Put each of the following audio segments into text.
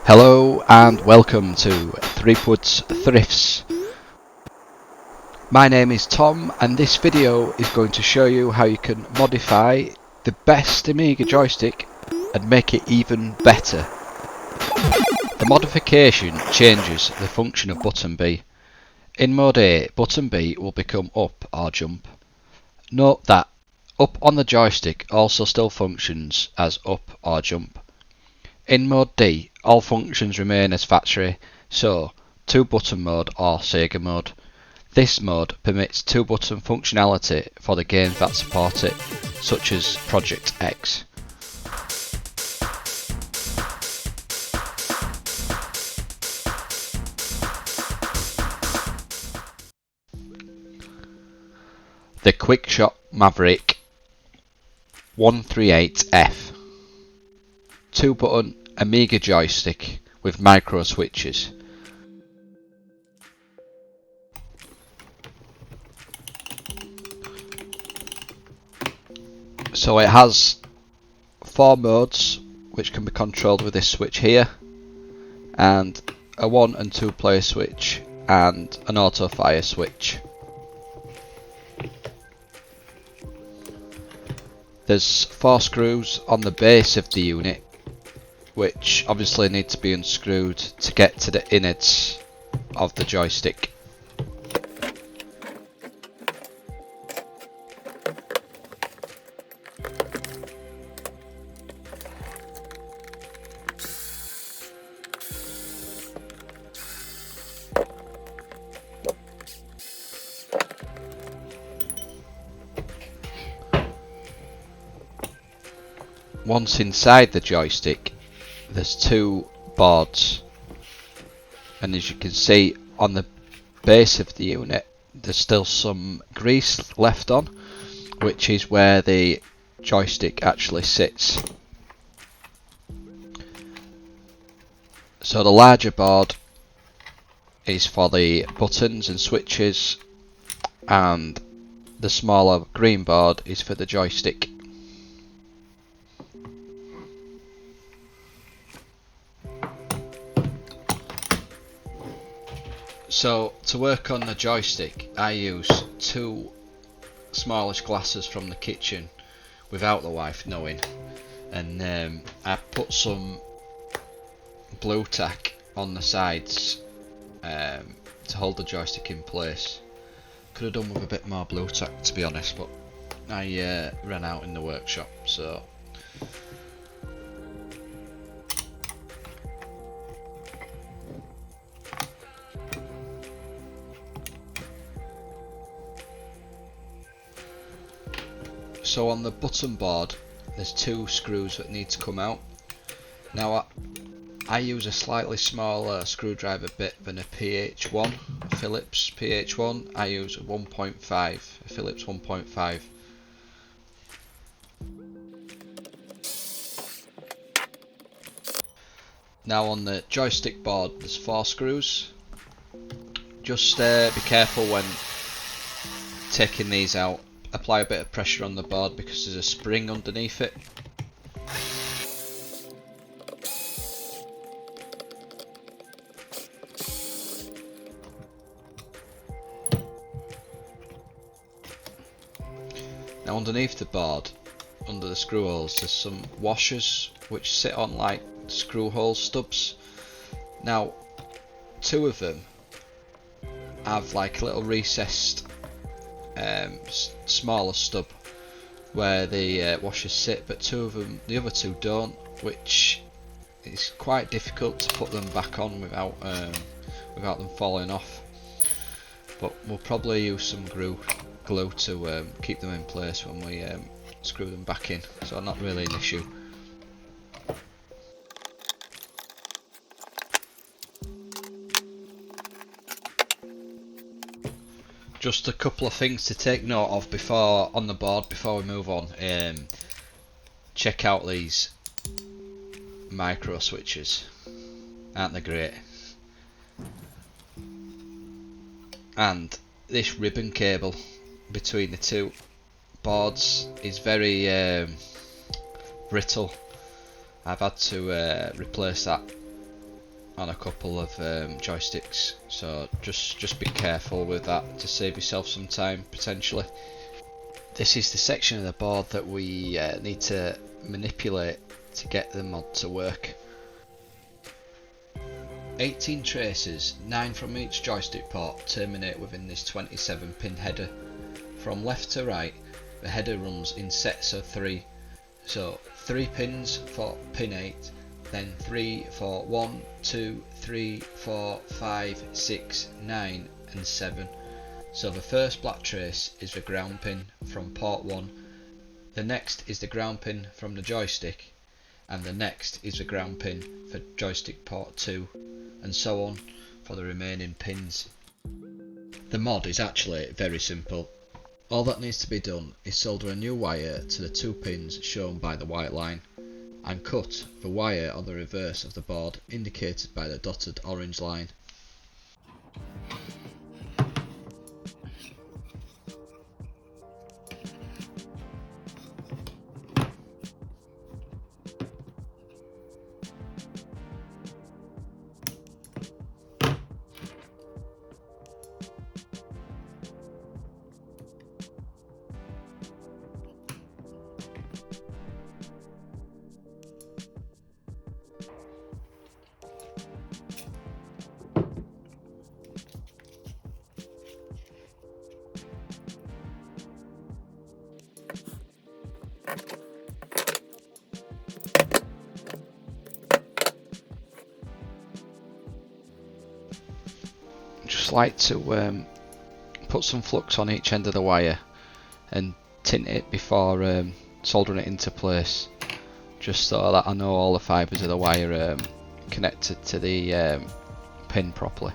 Hello and welcome to Threepwood's Thrifts. My name is Tom and this video is going to show you how you can modify the best Amiga joystick and make it even better. The modification changes the function of button B. In mode A, button B will become up or jump. Note that up on the joystick also still functions as up or jump. In mode D, all functions remain as factory, so 2-button mode or Sega mode. This mode permits 2-button functionality for the games that support it, such as Project X. The QuickShot Maverick 138F 2-button Amiga joystick with micro switches. So it has 4 modes which can be controlled with this switch here, and a 1 and 2 player switch and an auto fire switch. There's 4 screws on the base of the unit, which obviously need to be unscrewed to get to the innards of the joystick. Once inside the joystick, there's 2 boards, and as you can see on the base of the unit there's still some grease left on, which is where the joystick actually sits. So the larger board is for the buttons and switches, and the smaller green board is for the joystick. So to work on the joystick I use 2 smallish glasses from the kitchen without the wife knowing, and I put some blue tack on the sides to hold the joystick in place. Could have done with a bit more blue tack, to be honest, but I ran out in the workshop, so on the button board there's 2 screws that need to come out. Now I use a slightly smaller screwdriver bit than a PH1, a Phillips PH1. I use a 1.5, a Phillips 1.5. Now on the joystick board there's 4 screws. Just be careful when taking these out. Apply a bit of pressure on the board because there's a spring underneath it. Now underneath the board, under the screw holes, there's some washers which sit on like screw hole stubs. Now 2 of them have like a little recessed smaller stub where the washers sit, but the other two don't, which is quite difficult to put them back on without them falling off. But we'll probably use some glue to keep them in place when we screw them back in, so not really an issue. Just a couple of things to take note of on the board before we move on. Check out these micro switches, aren't they great? And this ribbon cable between the two boards is very brittle. I've had to replace that on a couple of joysticks, so just be careful with that to save yourself some time potentially. This is the section of the board that we need to manipulate to get the mod to work. 18 traces, 9 from each joystick port, terminate within this 27 pin header. From left to right, the header runs in sets of 3, so 3 pins for pin 8, then 3 for 1, 2, 3, 4, 5, 6, 9 and 7. So the first black trace is the ground pin from port 1, the next is the ground pin from the joystick, and the next is the ground pin for joystick port 2, and so on for the remaining pins. The mod is actually very simple. All that needs to be done is solder a new wire to the 2 pins shown by the white line, and cut the wire on the reverse of the board indicated by the dotted orange line. Just like to put some flux on each end of the wire and tint it before soldering it into place, just so that I know all the fibres of the wire connected to the pin properly.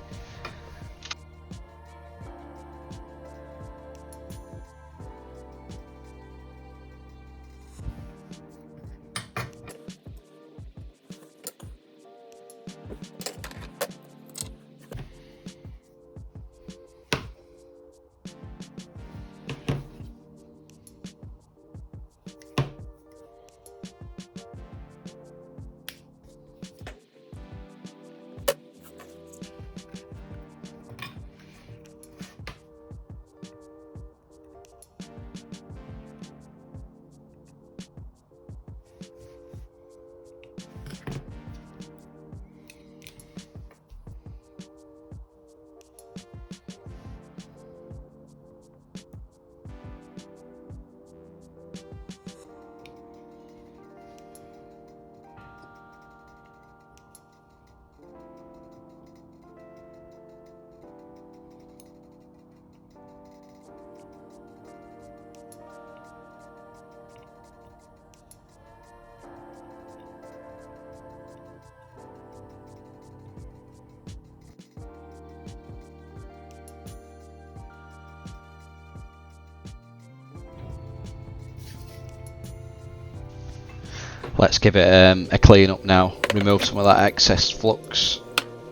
Let's give it a clean up now, remove some of that excess flux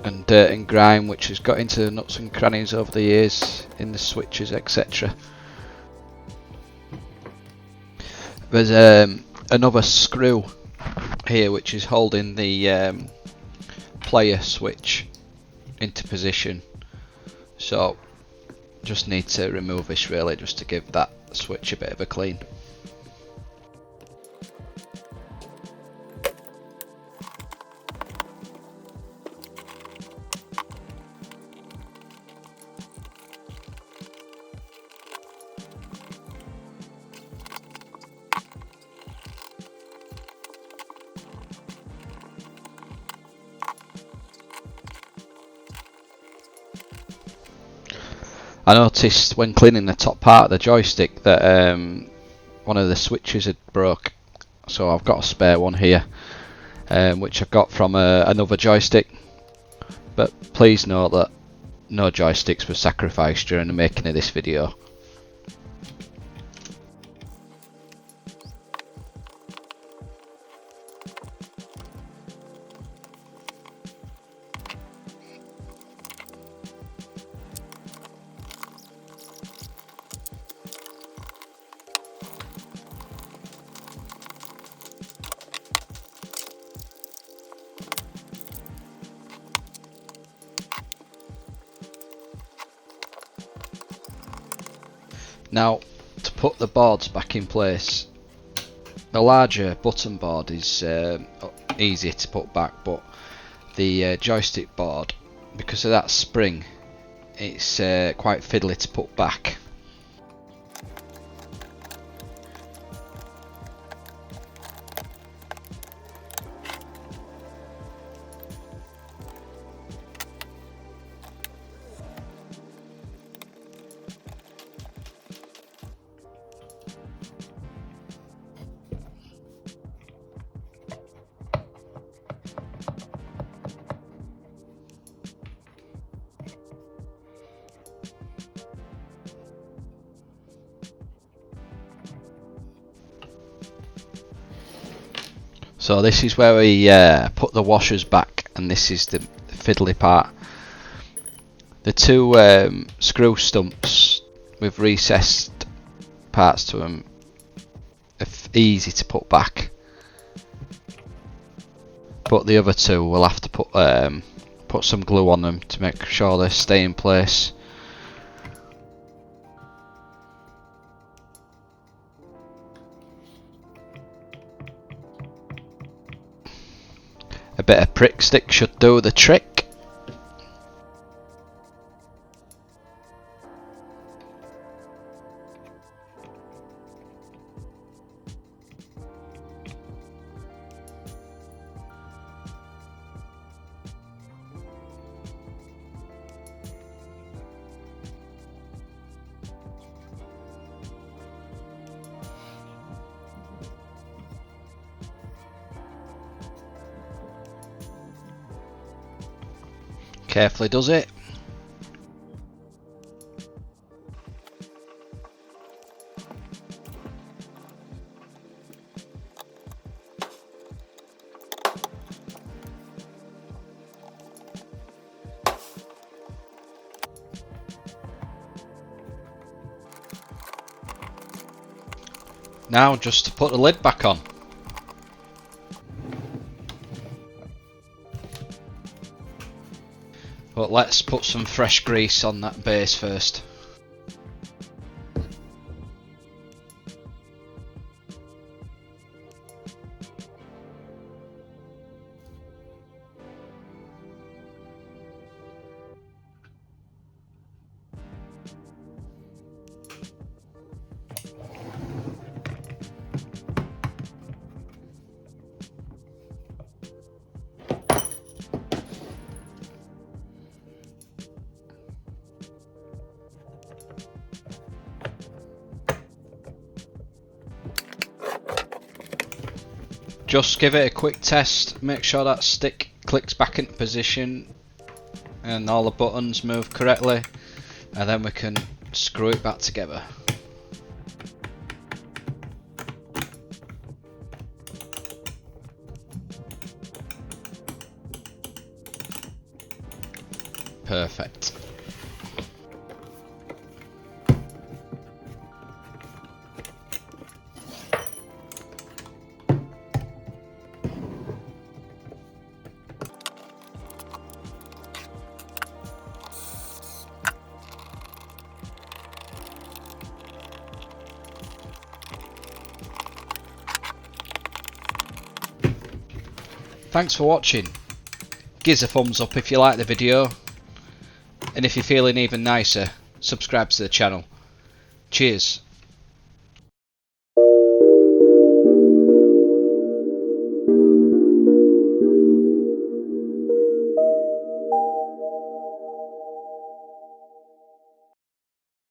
and dirt and grime which has got into the nuts and crannies over the years in the switches, etc. There's another screw here which is holding the player switch into position, so just need to remove this really just to give that switch a bit of a clean. I noticed when cleaning the top part of the joystick that one of the switches had broke, so I've got a spare one here which I got from another joystick, but please note that no joysticks were sacrificed during the making of this video. Now, to put the boards back in place, the larger button board is easier to put back, but the joystick board, because of that spring, it's quite fiddly to put back. So this is where we put the washers back, and this is the fiddly part. The two screw stumps with recessed parts to them are easy to put back, but the other two we'll have to put some glue on them to make sure they stay in place. A bit of prick stick should do the trick. Carefully does it. Now just to put the lid back on. But let's put some fresh grease on that base first. Just give it a quick test, make sure that stick clicks back into position and all the buttons move correctly, and then we can screw it back together. Perfect. Thanks for watching. Give us a thumbs up if you like the video, and if you're feeling even nicer, subscribe to the channel. Cheers.